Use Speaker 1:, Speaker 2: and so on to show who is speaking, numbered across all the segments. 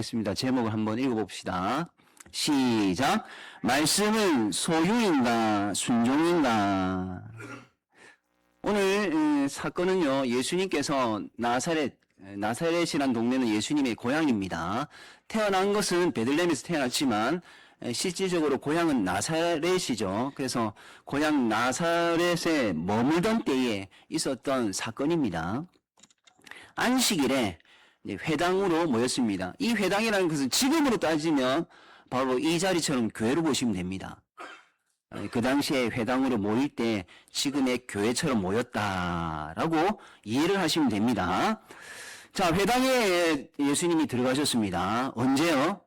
Speaker 1: 하겠습니다. 제목을 한번 읽어봅시다. 시작. 말씀은 소유인가 순종인가. 오늘 사건은요, 예수님께서 나사렛이란 동네는 예수님의 고향입니다. 태어난 것은 베들레헴에서 태어났지만 실질적으로 고향은 나사렛이죠. 그래서 고향 나사렛에 머물던 때에 있었던 사건입니다. 안식일에 회당으로 모였습니다. 이 회당이라는 것은 지금으로 따지면 바로 이 자리처럼 교회로 보시면 됩니다. 그 당시에 회당으로 모일 때 지금의 교회처럼 모였다라고 이해를 하시면 됩니다. 자, 회당에 예수님이 들어가셨습니다. 언제요?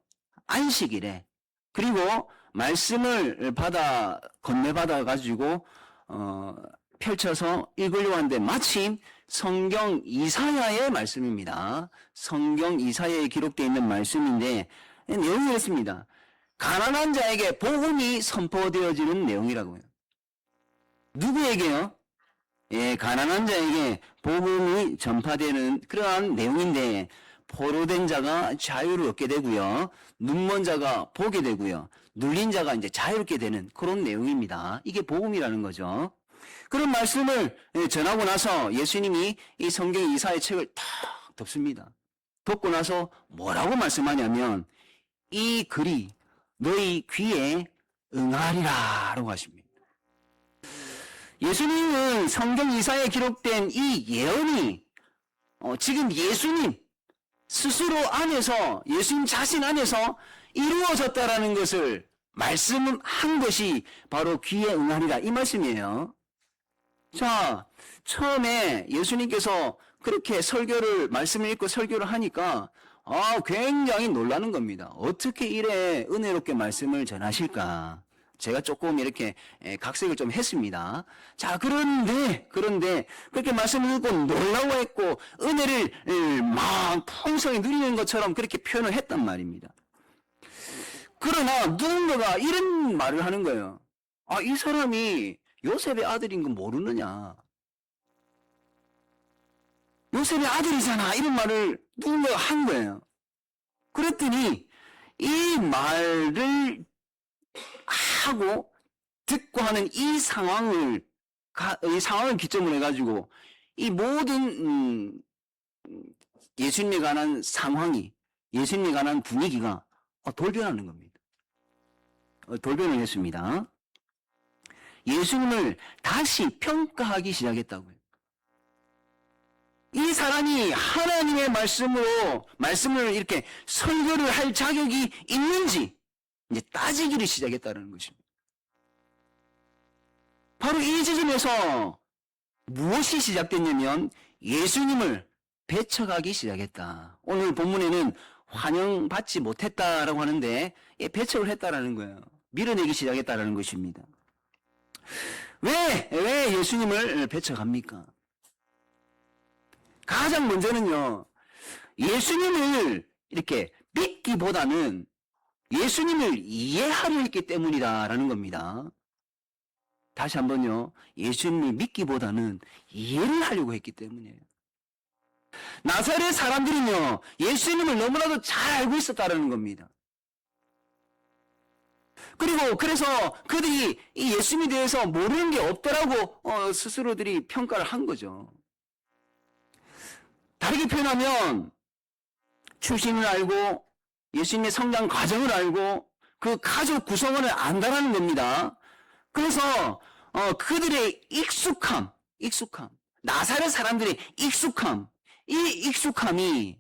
Speaker 1: 안식일에. 그리고 말씀을 건네받아 가지고 펼쳐서 읽으려고 하는데 마침 성경 이사야의 말씀입니다. 성경 이사야에 기록되어 있는 말씀인데 내용이 이렇습니다. 가난한 자에게 복음이 선포되어지는 내용이라고요. 누구에게요? 예, 가난한 자에게 복음이 전파되는 그러한 내용인데 포로된 자가 자유를 얻게 되고요. 눈먼 자가 보게 되고요. 눌린 자가 이제 자유롭게 되는 그런 내용입니다. 이게 복음이라는 거죠. 그런 말씀을 전하고 나서 예수님이 이 성경 이사야 책을 탁 덮습니다. 덮고 나서 뭐라고 말씀하냐면 이 글이 너희 귀에 응하리라 라고 하십니다. 예수님은 성경 이사야에 기록된 이 예언이 지금 예수님 스스로 안에서 예수님 자신 안에서 이루어졌다라는 것을 말씀한 것이 바로 귀에 응하리라 이 말씀이에요. 자, 처음에 예수님께서 그렇게 말씀을 읽고 설교를 하니까 굉장히 놀라는 겁니다. 어떻게 이래 은혜롭게 말씀을 전하실까? 제가 조금 이렇게 각색을 좀 했습니다. 자, 그런데 그렇게 말씀을 읽고 놀라워했고 은혜를 막 풍성히 누리는 것처럼 그렇게 표현을 했단 말입니다. 그러나 누군가가 이런 말을 하는 거예요. 이 사람이 요셉의 아들인 거 모르느냐? 요셉의 아들이잖아. 이런 말을 누군가가 한 거예요. 그랬더니 이 말을 하고 듣고 하는 이 상황을 기점으로 해가지고 이 모든 예수님에 관한 상황이 예수님에 관한 분위기가 돌변하는 겁니다. 돌변을 했습니다. 예수님을 다시 평가하기 시작했다고요. 이 사람이 하나님의 말씀을 이렇게 설교를 할 자격이 있는지 이제 따지기를 시작했다는 것입니다. 바로 이 지점에서 무엇이 시작됐냐면 예수님을 배척하기 시작했다. 오늘 본문에는 환영받지 못했다라고 하는데 배척을 했다라는 거예요. 밀어내기 시작했다라는 것입니다. 왜 예수님을 배척합니까? 가장 먼저는요, 예수님을 이렇게 믿기보다는 예수님을 이해하려 했기 때문이다라는 겁니다. 다시 한번요, 예수님을 믿기보다는 이해를 하려고 했기 때문이에요. 나사렛 사람들은요, 예수님을 너무나도 잘 알고 있었다라는 겁니다. 그래서 그들이 이 예수님에 대해서 모르는 게 없더라고 스스로들이 평가를 한 거죠. 다르게 표현하면 출신을 알고 예수님의 성장 과정을 알고 그 가족 구성원을 안다라는 겁니다. 그래서 그들의 익숙함, 나사렛 사람들의 이 익숙함이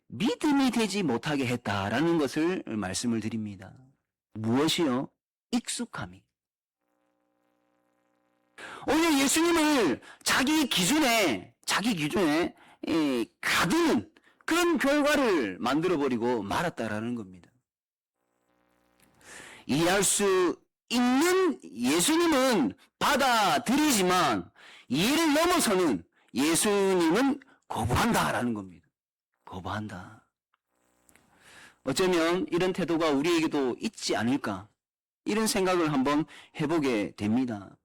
Speaker 1: 믿음이 되지 못하게 했다라는 것을 말씀을 드립니다. 무엇이요? 익숙함이. 오히려 예수님을 자기 기준에 가두는 그런 결과를 만들어버리고 말았다라는 겁니다. 이해할 수 있는 예수님은 받아들이지만 이해를 넘어서는 예수님은 거부한다라는 겁니다. 거부한다. 어쩌면 이런 태도가 우리에게도 있지 않을까? 이런 생각을 한번 해보게 됩니다.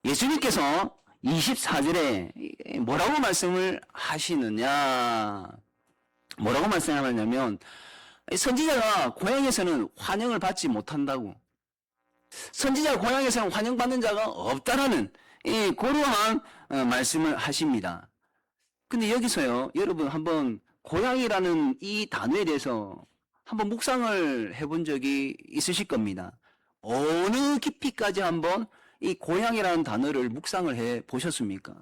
Speaker 1: 예수님께서 24절에 뭐라고 말씀을 하시느냐? 뭐라고 말씀하냐면 선지자가 고향에서는 환영을 받지 못한다고, 선지자 고향에서는 환영받는 자가 없다라는 그러한 말씀을 하십니다. 근데 여기서요, 여러분 한번 고향이라는 이 단어에 대해서 한번 묵상을 해본 적이 있으실 겁니다. 어느 깊이까지 한번 이 고향이라는 단어를 묵상을 해 보셨습니까?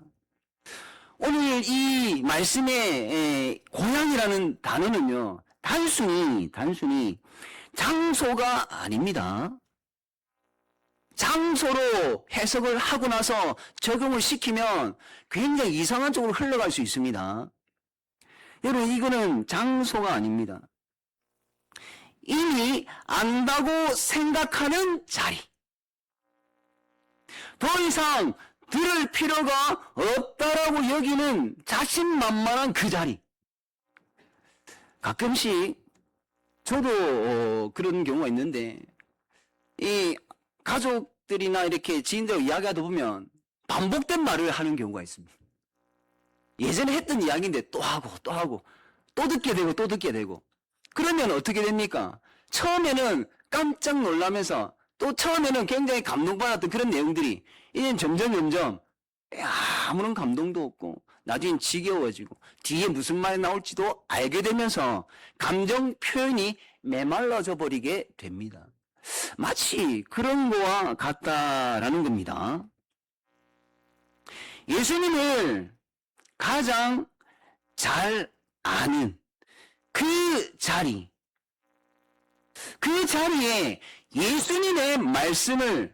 Speaker 1: 오늘 이 말씀의 고향이라는 단어는요, 단순히 장소가 아닙니다. 장소로 해석을 하고 나서 적용을 시키면 굉장히 이상한 쪽으로 흘러갈 수 있습니다. 여러분, 이거는 장소가 아닙니다. 이미 안다고 생각하는 자리. 더 이상 들을 필요가 없다라고 여기는 자신만만한 그 자리. 가끔씩 저도 그런 경우가 있는데, 이 가족들이나 이렇게 지인들하고 이야기하다 보면 반복된 말을 하는 경우가 있습니다. 예전에 했던 이야기인데 또 하고 또 듣게 되고 그러면 어떻게 됩니까? 처음에는 깜짝 놀라면서 또 처음에는 굉장히 감동받았던 그런 내용들이 이제는 점점 아무런 감동도 없고 나중엔 지겨워지고 뒤에 무슨 말이 나올지도 알게 되면서 감정 표현이 메말라져 버리게 됩니다. 마치 그런 거와 같다라는 겁니다. 예수님을 가장 잘 아는 그 자리, 그 자리에 예수님의 말씀을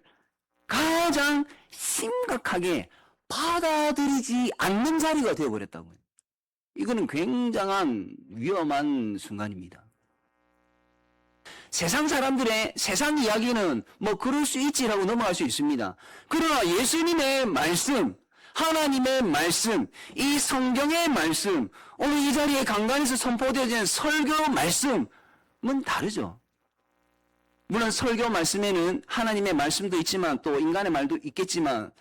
Speaker 1: 가장 심각하게 받아들이지 않는 자리가 되어버렸다고요. 이거는 굉장한 위험한 순간입니다. 세상 사람들의 세상 이야기는 뭐 그럴 수 있지라고 넘어갈 수 있습니다. 그러나 예수님의 말씀, 하나님의 말씀, 이 성경의 말씀, 오늘 이 자리에 강단에서 선포되어진 설교 말씀은 다르죠. 물론 설교 말씀에는 하나님의 말씀도 있지만 또 인간의 말도 있겠지만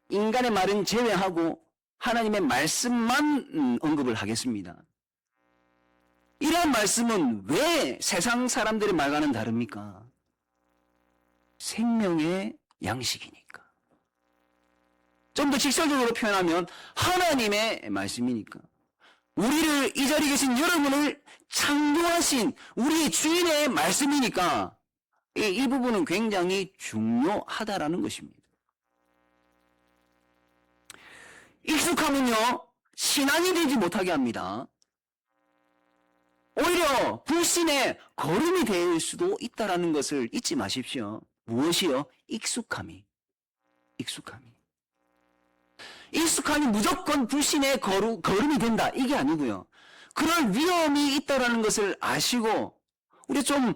Speaker 1: 인간의 말은 제외하고 하나님의 말씀만 언급을 하겠습니다. 이러한 말씀은 왜 세상 사람들의 말과는 다릅니까? 생명의 양식이니까. 좀 더 직설적으로 표현하면 하나님의 말씀이니까. 우리를 이 자리에 계신 여러분을 창조하신 우리 주인의 말씀이니까 이 부분은 굉장히 중요하다라는 것입니다. 익숙함은요, 신앙이 되지 못하게 합니다. 오히려 불신의 걸음이 될 수도 있다는 것을 잊지 마십시오. 무엇이요? 익숙함이 무조건 불신의 걸음이 된다, 이게 아니고요. 그럴 위험이 있다는 것을 아시고 우리 좀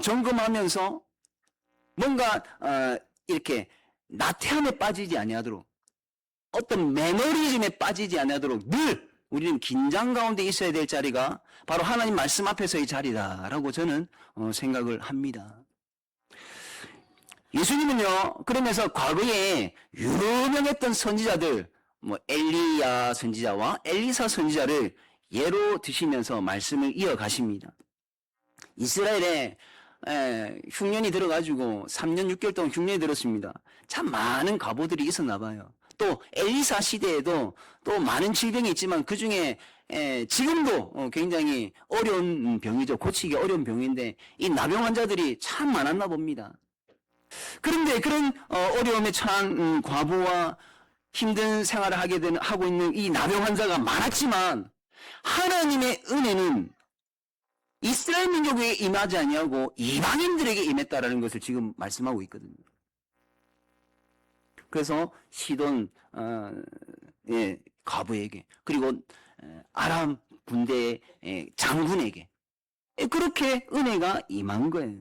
Speaker 1: 점검하면서 뭔가 이렇게 나태함에 빠지지 아니하도록, 어떤 매너리즘에 빠지지 아니하도록 늘 우리는 긴장 가운데 있어야 될 자리가 바로 하나님 말씀 앞에서의 자리다라고 저는 생각을 합니다. 예수님은요, 그러면서 과거에 유명했던 선지자들, 뭐 엘리야 선지자와 엘리사 선지자를 예로 드시면서 말씀을 이어가십니다. 이스라엘에 흉년이 들어가지고 3년 6개월 동안 흉년이 들었습니다. 참 많은 과부들이 있었나 봐요. 또 엘리사 시대에도 또 많은 질병이 있지만 그 중에 지금도 굉장히 어려운 병이죠. 고치기 어려운 병인데 이 나병 환자들이 참 많았나 봅니다. 그런데 그런 어려움에 처한 과부와 힘든 생활을 하고 있는 이 나병 환자가 많았지만 하나님의 은혜는 이스라엘 민족에게 임하지 아니하고 이방인들에게 임했다라는 것을 지금 말씀하고 있거든요. 그래서 시돈 과부에게, 그리고 아람 군대의 장군에게 그렇게 은혜가 임한 거예요.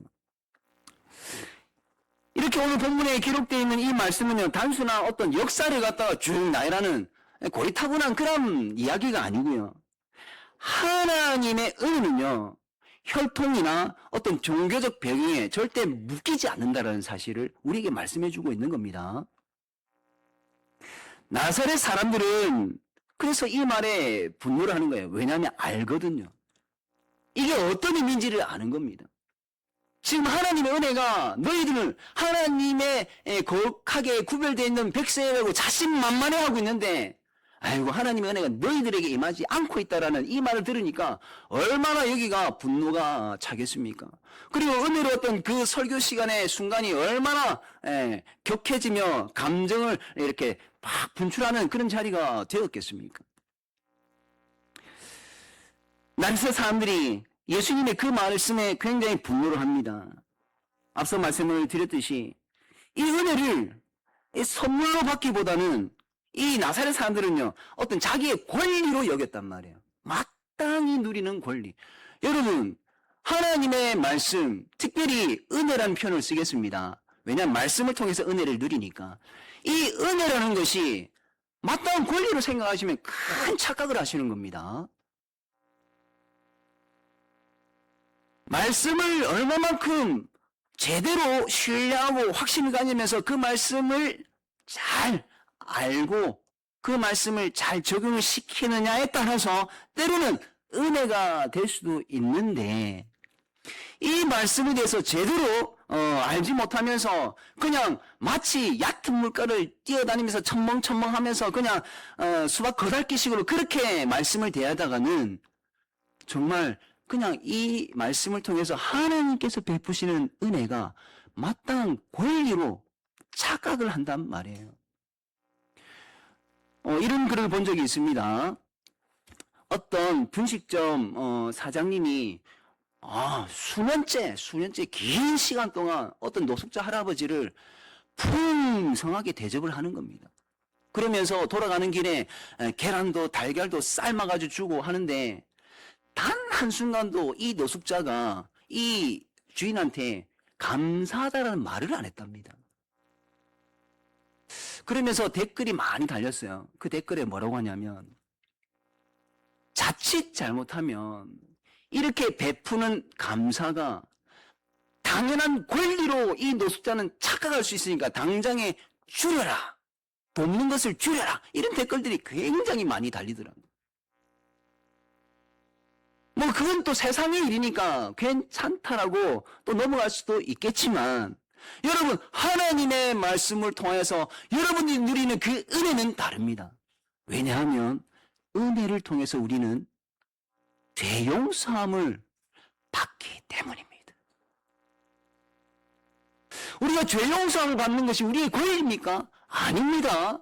Speaker 1: 이렇게 오늘 본문에 기록되어 있는 이 말씀은요, 단순한 어떤 역사를 갖다가 쭉 나열하는 고리타분한 그런 이야기가 아니고요. 하나님의 은혜는요, 혈통이나 어떤 종교적 배경에 절대 묶이지 않는다는 사실을 우리에게 말씀해 주고 있는 겁니다. 나사렛 사람들은 그래서 이 말에 분노를 하는 거예요. 왜냐하면 알거든요. 이게 어떤 의미인지를 아는 겁니다. 지금 하나님의 은혜가 너희들은 하나님의 거룩하게 구별되어 있는 백성이라고 자신만만해하고 있는데, 아이고 하나님의 은혜가 너희들에게 임하지 않고 있다라는 이 말을 들으니까 얼마나 여기가 분노가 차겠습니까? 그리고 은혜로웠던 그 설교 시간의 순간이 얼마나 격해지며 감정을 이렇게 막 분출하는 그런 자리가 되었겠습니까? 나리스 사람들이 예수님의 그 말씀에 굉장히 분노를 합니다. 앞서 말씀을 드렸듯이 이 은혜를 선물로 받기보다는 이 나사렛 사람들은요, 어떤 자기의 권리로 여겼단 말이에요. 마땅히 누리는 권리. 여러분, 하나님의 말씀, 특별히 은혜라는 표현을 쓰겠습니다. 왜냐하면 말씀을 통해서 은혜를 누리니까. 이 은혜라는 것이 마땅한 권리로 생각하시면 큰 착각을 하시는 겁니다. 말씀을 얼마만큼 제대로 신뢰하고 확신을 가지면서 그 말씀을 잘 알고 그 말씀을 잘 적용을 시키느냐에 따라서 때로는 은혜가 될 수도 있는데, 이 말씀에 대해서 제대로 알지 못하면서 그냥 마치 얕은 물가를 뛰어다니면서 첨벙첨벙하면서 그냥 수박 거달기식으로 그렇게 말씀을 대하다가는 정말 그냥 이 말씀을 통해서 하나님께서 베푸시는 은혜가 마땅한 권리로 착각을 한단 말이에요. 이런 글을 본 적이 있습니다. 어떤 분식점 사장님이 수년째 긴 시간 동안 어떤 노숙자 할아버지를 풍성하게 대접을 하는 겁니다. 그러면서 돌아가는 길에 계란도 달걀도 삶아가지고 주고 하는데, 단 한순간도 이 노숙자가 이 주인한테 감사하다라는 말을 안 했답니다. 그러면서 댓글이 많이 달렸어요. 그 댓글에 뭐라고 하냐면, 자칫 잘못하면 이렇게 베푸는 감사가 당연한 권리로 이 노숙자는 착각할 수 있으니까 당장에 줄여라, 돕는 것을 줄여라, 이런 댓글들이 굉장히 많이 달리더라고요. 뭐 그건 또 세상의 일이니까 괜찮다라고 또 넘어갈 수도 있겠지만, 여러분, 하나님의 말씀을 통해서 여러분이 누리는 그 은혜는 다릅니다. 왜냐하면 은혜를 통해서 우리는 죄 용서함을 받기 때문입니다. 우리가 죄 용서함을 받는 것이 우리의 권리입니까? 아닙니다.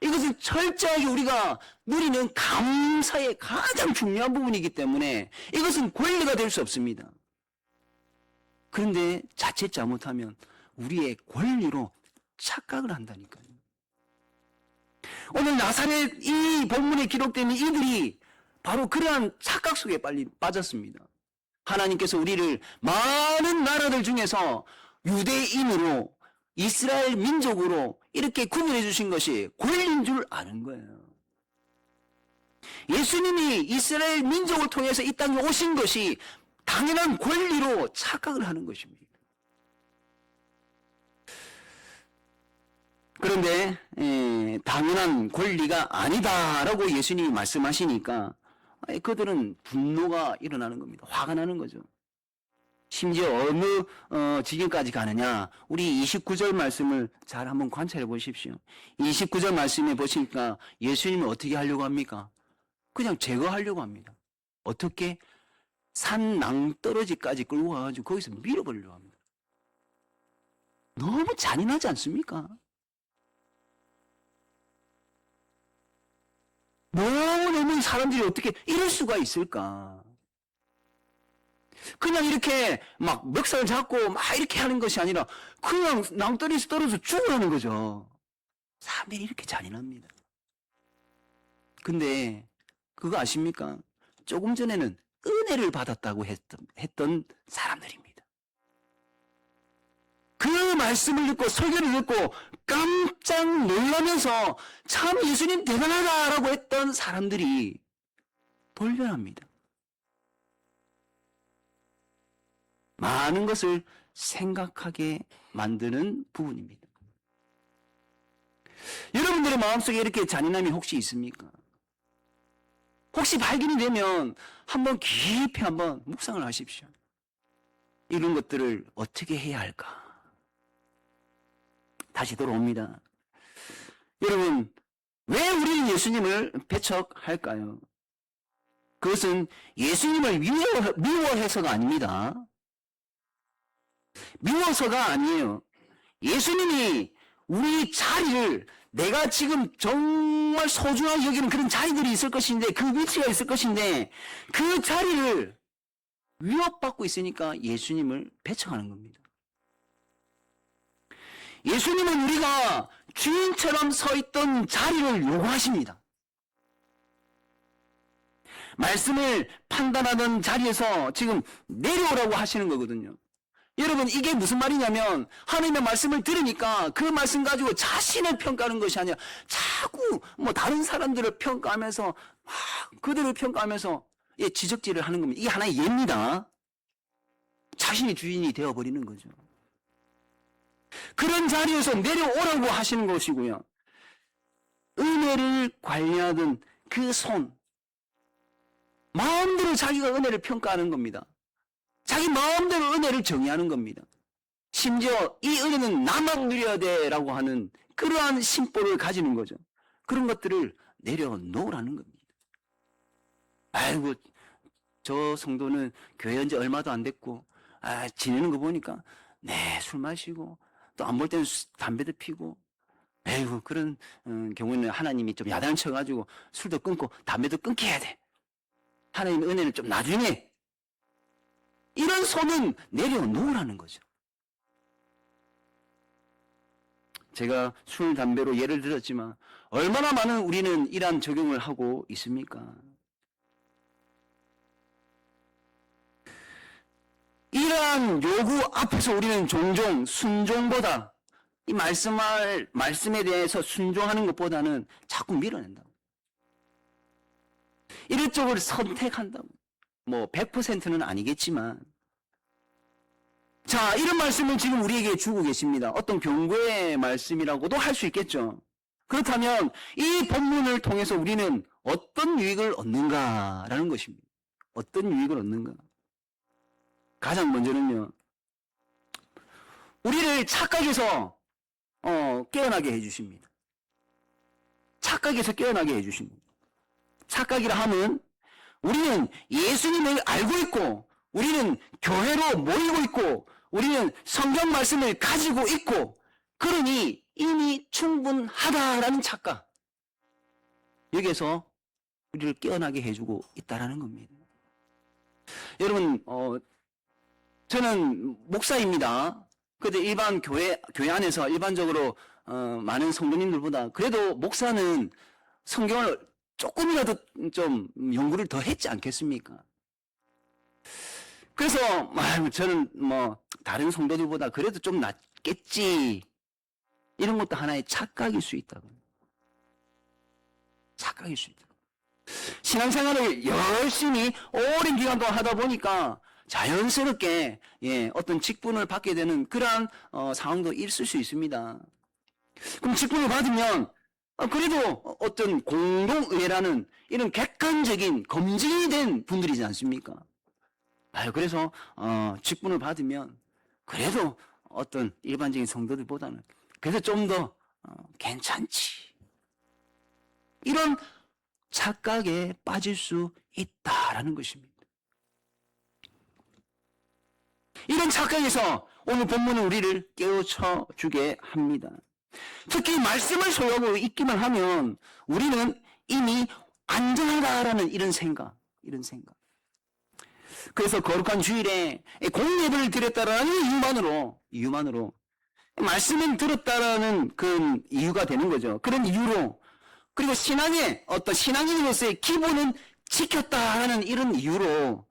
Speaker 1: 이것은 철저하게 우리가 누리는 감사의 가장 중요한 부분이기 때문에 이것은 권리가 될 수 없습니다. 그런데 자칫 잘못하면 우리의 권리로 착각을 한다니까요. 오늘 나사렛 이 본문에 기록되는 이들이 바로 그러한 착각 속에 빨리 빠졌습니다. 하나님께서 우리를 많은 나라들 중에서 유대인으로, 이스라엘 민족으로 이렇게 구별해 주신 것이 권리인 줄 아는 거예요. 예수님이 이스라엘 민족을 통해서 이 땅에 오신 것이 당연한 권리로 착각을 하는 것입니다. 그런데 당연한 권리가 아니다라고 예수님이 말씀하시니까 그들은 분노가 일어나는 겁니다. 화가 나는 거죠. 심지어 어느 지경까지 가느냐, 우리 29절 말씀을 잘 한번 관찰해 보십시오. 29절 말씀에 보시니까 예수님은 어떻게 하려고 합니까? 그냥 제거하려고 합니다. 어떻게? 산 낭떠러지까지 끌고 가가지고 거기서 밀어버리려고 합니다. 너무 잔인하지 않습니까? 너무 사람들이 어떻게 이럴 수가 있을까? 그냥 이렇게 막 멱살을 잡고 막 이렇게 하는 것이 아니라 그냥 낭떠러지에서 떨어져 죽으라는 거죠. 사람들이 이렇게 잔인합니다. 근데 그거 아십니까? 조금 전에는 은혜를 받았다고 했던 사람들입니다. 그 말씀을 듣고 설교를 듣고 깜짝 놀라면서 참 예수님 대단하다라고 했던 사람들이 돌변합니다. 많은 것을 생각하게 만드는 부분입니다. 여러분들의 마음속에 이렇게 잔인함이 혹시 있습니까? 혹시 발견이 되면 한번 깊이 한번 묵상을 하십시오. 이런 것들을 어떻게 해야 할까? 다시 돌아옵니다. 여러분, 왜 우리는 예수님을 배척할까요? 그것은 예수님을 미워해서가 아닙니다. 미워서가 아니에요. 예수님이 우리 자리를, 내가 지금 정말 소중하게 여기는 그런 자리들이 있을 것인데, 그 위치가 있을 것인데, 그 자리를 위협받고 있으니까 예수님을 배척하는 겁니다. 예수님은 우리가 주인처럼 서 있던 자리를 요구하십니다. 말씀을 판단하던 자리에서 지금 내려오라고 하시는 거거든요. 여러분, 이게 무슨 말이냐면, 하나님의 말씀을 들으니까 그 말씀 가지고 자신을 평가하는 것이 아니라 자꾸 다른 사람들을 평가하면서 막 그들을 평가하면서 지적질을 하는 겁니다. 이게 하나의 예입니다. 자신이 주인이 되어버리는 거죠. 그런 자리에서 내려오라고 하시는 것이고요. 은혜를 관리하던 그 손, 마음대로 자기가 은혜를 평가하는 겁니다. 자기 마음대로 은혜를 정의하는 겁니다. 심지어 이 은혜는 나만 누려야 돼라고 하는 그러한 심보를 가지는 거죠. 그런 것들을 내려놓으라는 겁니다. 아이고, 저 성도는 교회 온 지 얼마도 안 됐고, 지내는 거 보니까 술 마시고 또 안 볼 때는 담배도 피고, 에이구, 그런 경우는 하나님이 좀 야단을 쳐가지고 술도 끊고 담배도 끊게 해야 돼. 하나님의 은혜는 좀 나중에. 이런 손은 내려놓으라는 거죠. 제가 술, 담배로 예를 들었지만 얼마나 많은 우리는 이러한 적용을 하고 있습니까? 이러한 요구 앞에서 우리는 종종 순종보다, 이 말씀에 대해서 순종하는 것보다는 자꾸 밀어낸다고. 이런 쪽을 선택한다고. 100%는 아니겠지만. 자, 이런 말씀을 지금 우리에게 주고 계십니다. 어떤 경고의 말씀이라고도 할 수 있겠죠. 그렇다면 이 본문을 통해서 우리는 어떤 유익을 얻는가라는 것입니다. 어떤 유익을 얻는가? 가장 먼저는요, 우리를 착각에서 깨어나게 해주십니다. 착각에서 깨어나게 해주십니다. 착각이라 하면 우리는 예수님을 알고 있고, 우리는 교회로 모이고 있고, 우리는 성경 말씀을 가지고 있고, 그러니 이미 충분하다라는 착각, 여기에서 우리를 깨어나게 해주고 있다라는 겁니다. 여러분, 저는 목사입니다. 그런데 일반 교회 안에서 일반적으로 많은 성도님들보다 그래도 목사는 성경을 조금이라도 좀 연구를 더 했지 않겠습니까? 그래서 저는 다른 성도들보다 그래도 좀 낫겠지, 이런 것도 하나의 착각일 수 있다고. 착각일 수 있다. 신앙생활을 열심히 오랜 기간 동안 하다 보니까 자연스럽게 어떤 직분을 받게 되는 그러한 상황도 있을 수 있습니다. 그럼 직분을 받으면 그래도 어떤 공동의회라는 이런 객관적인 검증이 된 분들이지 않습니까? 그래서 직분을 받으면 그래도 어떤 일반적인 성도들보다는 그래도 좀 더 괜찮지, 이런 착각에 빠질 수 있다라는 것입니다. 이런 착각에서 오늘 본문은 우리를 깨우쳐 주게 합니다. 특히 말씀을 소유하고 있기만 하면 우리는 이미 안전하다라는 이런 생각. 그래서 거룩한 주일에 공예를 드렸다라는 이유만으로 말씀을 들었다라는 그 이유가 되는 거죠. 그런 이유로, 그리고 신앙인으로서의 기본은 지켰다라는 이런 이유로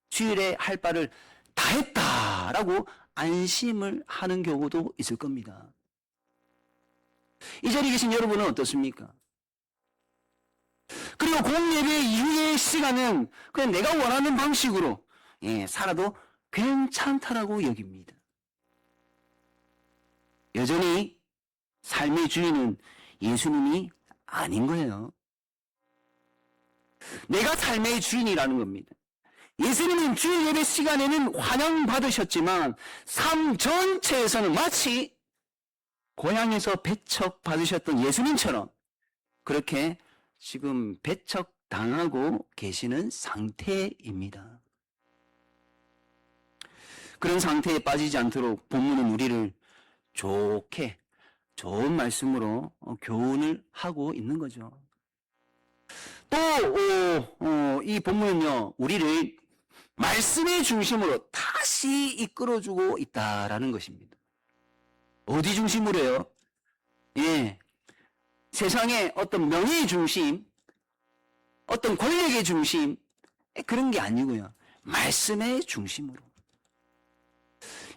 Speaker 1: 주일에 할 바를 다 했다라고 안심을 하는 경우도 있을 겁니다. 이 자리에 계신 여러분은 어떻습니까? 그리고 공예배 이후의 시간은 그냥 내가 원하는 방식으로 살아도 괜찮다라고 여깁니다. 여전히 삶의 주인은 예수님이 아닌 거예요. 내가 삶의 주인이라는 겁니다. 예수님은 주일 예배 시간에는 환영받으셨지만 삶 전체에서는 마치 고향에서 배척받으셨던 예수님처럼 그렇게 지금 배척당하고 계시는 상태입니다. 그런 상태에 빠지지 않도록 본문은 우리를 좋은 말씀으로 교훈을 하고 있는 거죠. 또 이 본문은요, 우리를 말씀의 중심으로 다시 이끌어주고 있다라는 것입니다. 어디 중심으로요? 예, 세상의 어떤 명예의 중심, 어떤 권력의 중심, 그런 게 아니고요. 말씀의 중심으로.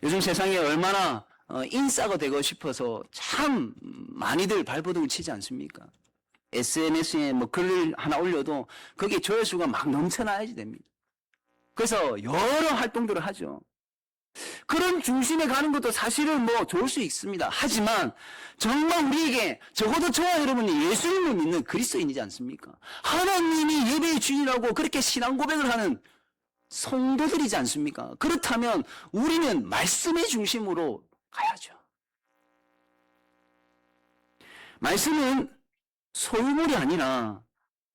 Speaker 1: 요즘 세상에 얼마나 인싸가 되고 싶어서 참 많이들 발버둥을 치지 않습니까? SNS에 뭐 글을 하나 올려도 거기에 조회수가 막 넘쳐나야지 됩니다. 그래서 여러 활동들을 하죠. 그런 중심에 가는 것도 사실은 뭐 좋을 수 있습니다. 하지만 정말 우리에게 적어도 저와 여러분이 예수님을 믿는 그리스도인이지 않습니까? 하나님이 예배의 주인이라고 그렇게 신앙 고백을 하는 성도들이지 않습니까? 그렇다면 우리는 말씀의 중심으로 가야죠. 말씀은 소유물이 아니라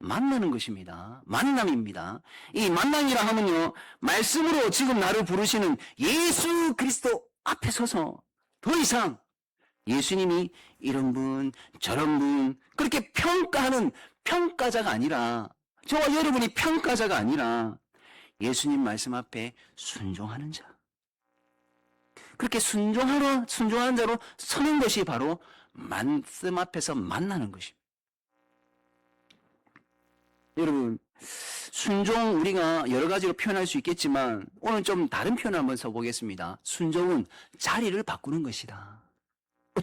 Speaker 1: 만나는 것입니다. 만남입니다. 이 만남이라 하면요, 말씀으로 지금 나를 부르시는 예수 그리스도 앞에 서서 더 이상 예수님이 이런 분, 저런 분, 그렇게 평가하는 평가자가 아니라, 저와 여러분이 평가자가 아니라 예수님 말씀 앞에 순종하는 자. 그렇게 순종하는 자로 서는 것이 바로 말씀 앞에서 만나는 것입니다. 여러분, 순종 우리가 여러 가지로 표현할 수 있겠지만 오늘 좀 다른 표현을 한번 써보겠습니다. 순종은 자리를 바꾸는 것이다.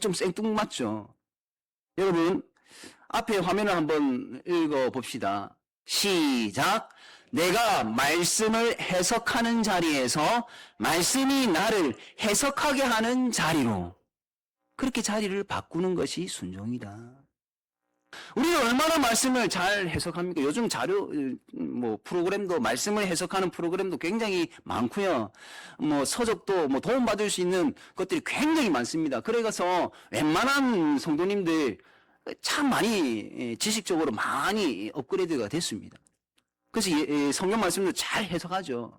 Speaker 1: 좀 생뚱맞죠? 여러분, 앞에 화면을 한번 읽어봅시다. 시작! 내가 말씀을 해석하는 자리에서 말씀이 나를 해석하게 하는 자리로, 그렇게 자리를 바꾸는 것이 순종이다. 우리는 얼마나 말씀을 잘 해석합니까? 요즘 자료, 프로그램도, 말씀을 해석하는 프로그램도 굉장히 많고요. 서적도 도움받을 수 있는 것들이 굉장히 많습니다. 그래서 웬만한 성도님들 참 많이, 지식적으로 많이 업그레이드가 됐습니다. 그래서 성경 말씀도 잘 해석하죠.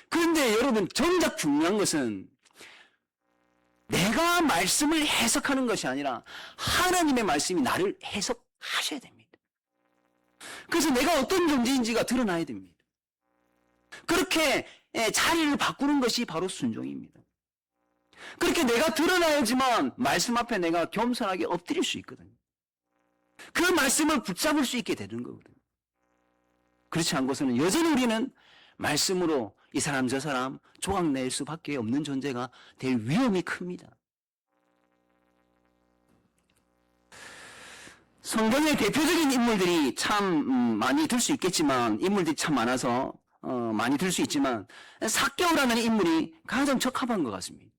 Speaker 1: 그런데 여러분, 정작 중요한 것은 내가 말씀을 해석하는 것이 아니라 하나님의 말씀이 나를 해석하셔야 됩니다. 그래서 내가 어떤 존재인지가 드러나야 됩니다. 그렇게 자리를 바꾸는 것이 바로 순종입니다. 그렇게 내가 드러나야지만 말씀 앞에 내가 겸손하게 엎드릴 수 있거든요. 그 말씀을 붙잡을 수 있게 되는 거거든요. 그렇지 않고서는 여전히 우리는 말씀으로 이 사람 저 사람 조각낼 수밖에 없는 존재가 될 위험이 큽니다. 성경의 대표적인 인물들이 참 많이 들 수 있겠지만, 인물들이 참 많아서 많이 들 수 있지만 삭개오라는 인물이 가장 적합한 것 같습니다.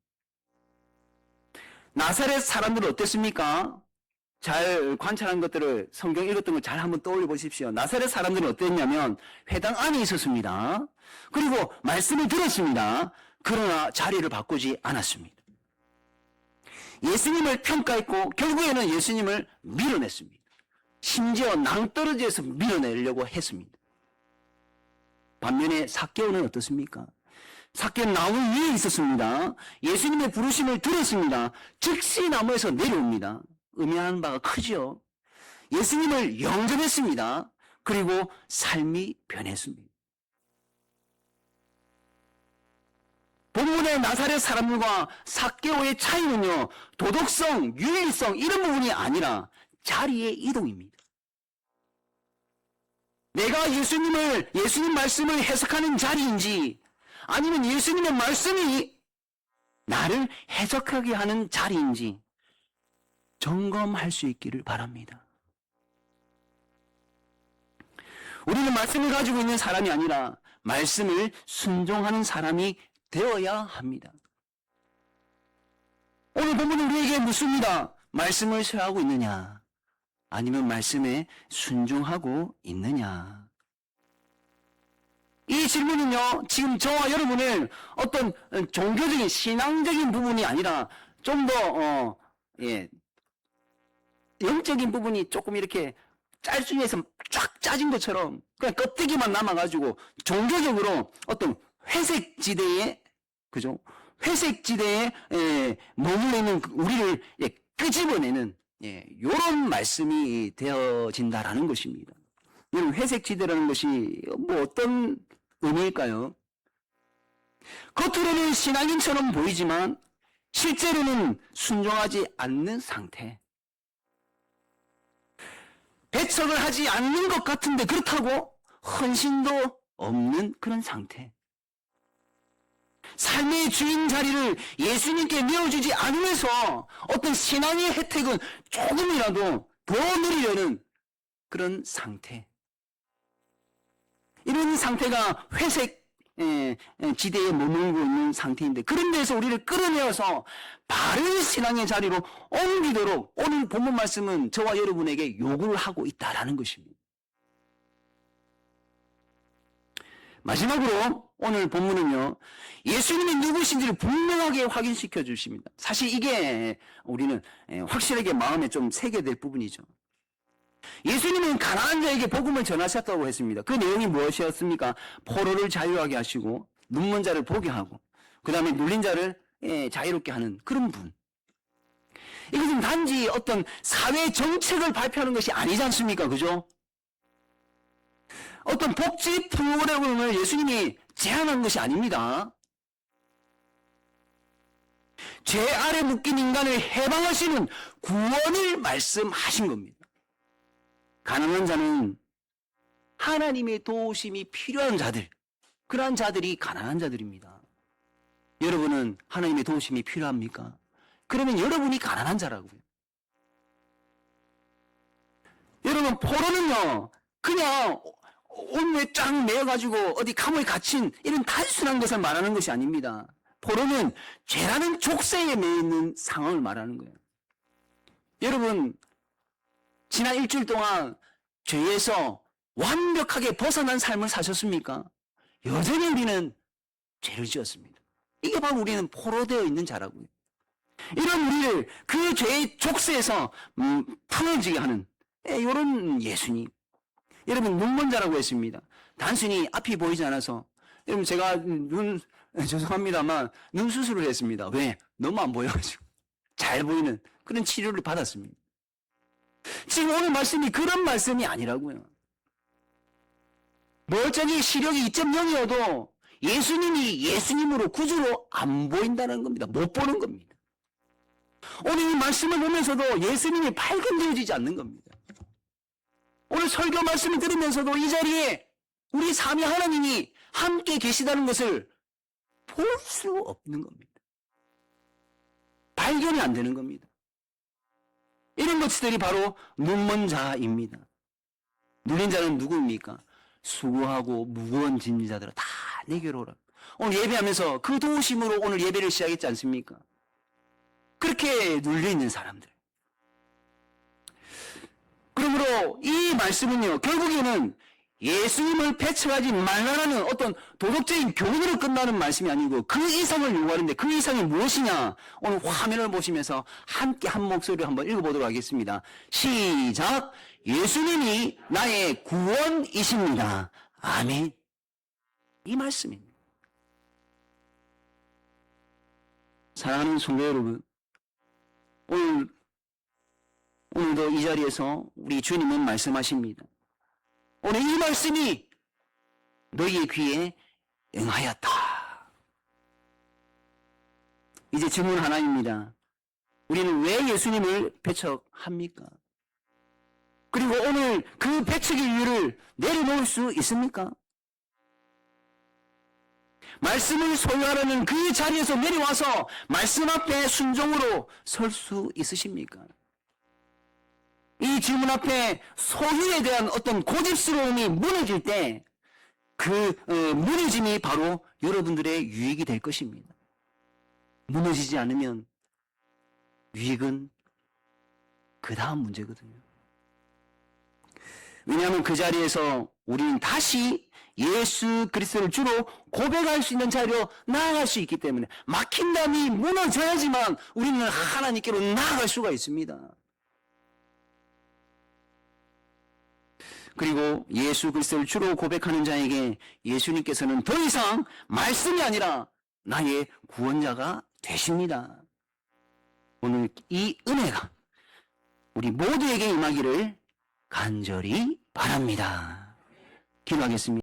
Speaker 1: 나사렛 사람들은 어땠습니까? 잘 관찰한 것들을, 성경 읽었던 걸 잘 한번 떠올려 보십시오. 나사렛 사람들은 어땠냐면 회당 안에 있었습니다. 그리고 말씀을 들었습니다. 그러나 자리를 바꾸지 않았습니다. 예수님을 평가했고 결국에는 예수님을 밀어냈습니다. 심지어 낭떠러지에서 밀어내려고 했습니다. 반면에 삭개오는 어떻습니까? 삭개오는 나무 위에 있었습니다. 예수님의 부르심을 들었습니다. 즉시 나무에서 내려옵니다. 의미하는 바가 크죠. 예수님을 영접했습니다. 그리고 삶이 변했습니다. 본문의 나사렛 사람들과 삭개오의 차이는요, 도덕성, 윤리성 이런 부분이 아니라 자리의 이동입니다. 내가 예수님 말씀을 해석하는 자리인지, 아니면 예수님의 말씀이 나를 해석하게 하는 자리인지 점검할 수 있기를 바랍니다. 우리는 말씀을 가지고 있는 사람이 아니라 말씀을 순종하는 사람이 되어야 합니다. 오늘 본문은 우리에게 묻습니다. 말씀을 쇠하고 있느냐? 아니면 말씀에 순종하고 있느냐? 이 질문은요, 지금 저와 여러분을 어떤 종교적인, 신앙적인 부분이 아니라 좀 더, 영적인 부분이 조금 이렇게 짤순이에서 쫙 짜진 것처럼 그냥 껍데기만 남아가지고 종교적으로 어떤 회색 지대에, 그죠? 회색 지대에 머물러 있는 우리를 끄집어내는 요런 말씀이 되어진다라는 것입니다. 여러분, 회색 지대라는 것이 뭐 어떤 의미일까요? 겉으로는 신앙인처럼 보이지만 실제로는 순종하지 않는 상태. 배척을 하지 않는 것 같은데 그렇다고 헌신도 없는 그런 상태. 삶의 주인 자리를 예수님께 내어주지 않으면서 어떤 신앙의 혜택은 조금이라도 더 누리려는 그런 상태. 이런 상태가 회색 지대에 머물고 있는 상태인데, 그런 데서 우리를 끌어내어서 바른 신앙의 자리로 옮기도록 오늘 본문 말씀은 저와 여러분에게 요구를 하고 있다라는 것입니다. 마지막으로 오늘 본문은요, 예수님이 누구신지를 분명하게 확인시켜 주십니다. 사실 이게 우리는 확실하게 마음에 좀 새겨야 될 부분이죠. 예수님은 가난한 자에게 복음을 전하셨다고 했습니다. 그 내용이 무엇이었습니까? 포로를 자유하게 하시고 눈먼 자를 보게 하고 그 다음에 눌린 자를 자유롭게 하는 그런 분. 이것은 단지 어떤 사회 정책을 발표하는 것이 아니지 않습니까? 그죠? 어떤 복지 프로그램을 예수님이 제안한 것이 아닙니다. 죄 아래 묶인 인간을 해방하시는 구원을 말씀하신 겁니다. 가난한 자는 하나님의 도우심이 필요한 자들, 그러한 자들이 가난한 자들입니다. 여러분은 하나님의 도우심이 필요합니까? 그러면 여러분이 가난한 자라고요. 여러분, 포로는요, 그냥 온몸에 쫙 매어가지고 어디 감옥에 갇힌 이런 단순한 것을 말하는 것이 아닙니다. 포로는 죄라는 족쇄에 매여 있는 상황을 말하는 거예요. 여러분, 지난 일주일 동안 죄에서 완벽하게 벗어난 삶을 사셨습니까? 여전히 우리는 죄를 지었습니다. 이게 바로 우리는 포로되어 있는 자라고요. 이런 우리를 그 죄의 족쇄에서 풀어지게 하는 이런 예수님. 여러분, 눈먼 자라고 했습니다. 단순히 앞이 보이지 않아서. 여러분, 제가 죄송합니다만 눈 수술을 했습니다. 왜? 너무 안 보여가지고. 잘 보이는 그런 치료를 받았습니다. 지금 오늘 말씀이 그런 말씀이 아니라고요. 멀쩡히 시력이 2.0이어도 예수님이 예수님으로 구주로 안 보인다는 겁니다. 못 보는 겁니다. 오늘 이 말씀을 보면서도 예수님이 발견되어지지 않는 겁니다. 오늘 설교 말씀을 들으면서도 이 자리에 우리 삼위 하나님이 함께 계시다는 것을 볼 수 없는 겁니다. 발견이 안 되는 겁니다. 이런 것들이 바로 눈먼 자입니다. 눌린 자는 누구입니까? 수고하고 무거운 짐진 자들아 다 내게로 오라. 오늘 예배하면서 그 도우심으로 오늘 예배를 시작했지 않습니까? 그렇게 눌려있는 사람들. 그러므로 이 말씀은요, 결국에는 예수님을 배척하지 말라는 어떤 도덕적인 교훈으로 끝나는 말씀이 아니고 그 이상을 요구하는데, 그 이상이 무엇이냐? 오늘 화면을 보시면서 함께 한 목소리로 한번 읽어보도록 하겠습니다. 시작! 예수님이 나의 구원이십니다. 아멘. 이 말씀입니다. 사랑하는 성도 여러분, 오늘도 이 자리에서 우리 주님은 말씀하십니다. 오늘 이 말씀이 너희의 귀에 응하였다. 이제 질문 하나입니다. 우리는 왜 예수님을 배척합니까? 그리고 오늘 그 배척의 이유를 내려놓을 수 있습니까? 말씀을 소유하려는 그 자리에서 내려와서 말씀 앞에 순종으로 설 수 있으십니까? 이 질문 앞에 소유에 대한 어떤 고집스러움이 무너질 때 그 무너짐이 바로 여러분들의 유익이 될 것입니다. 무너지지 않으면 유익은 그 다음 문제거든요. 왜냐하면 그 자리에서 우리는 다시 예수 그리스도를 주로 고백할 수 있는 자리로 나아갈 수 있기 때문에 막힌 담이 무너져야지만 우리는 하나님께로 나아갈 수가 있습니다. 그리고 예수 그리스도를 주로 고백하는 자에게 예수님께서는 더 이상 말씀이 아니라 나의 구원자가 되십니다. 오늘 이 은혜가 우리 모두에게 임하기를 간절히 바랍니다. 기도하겠습니다.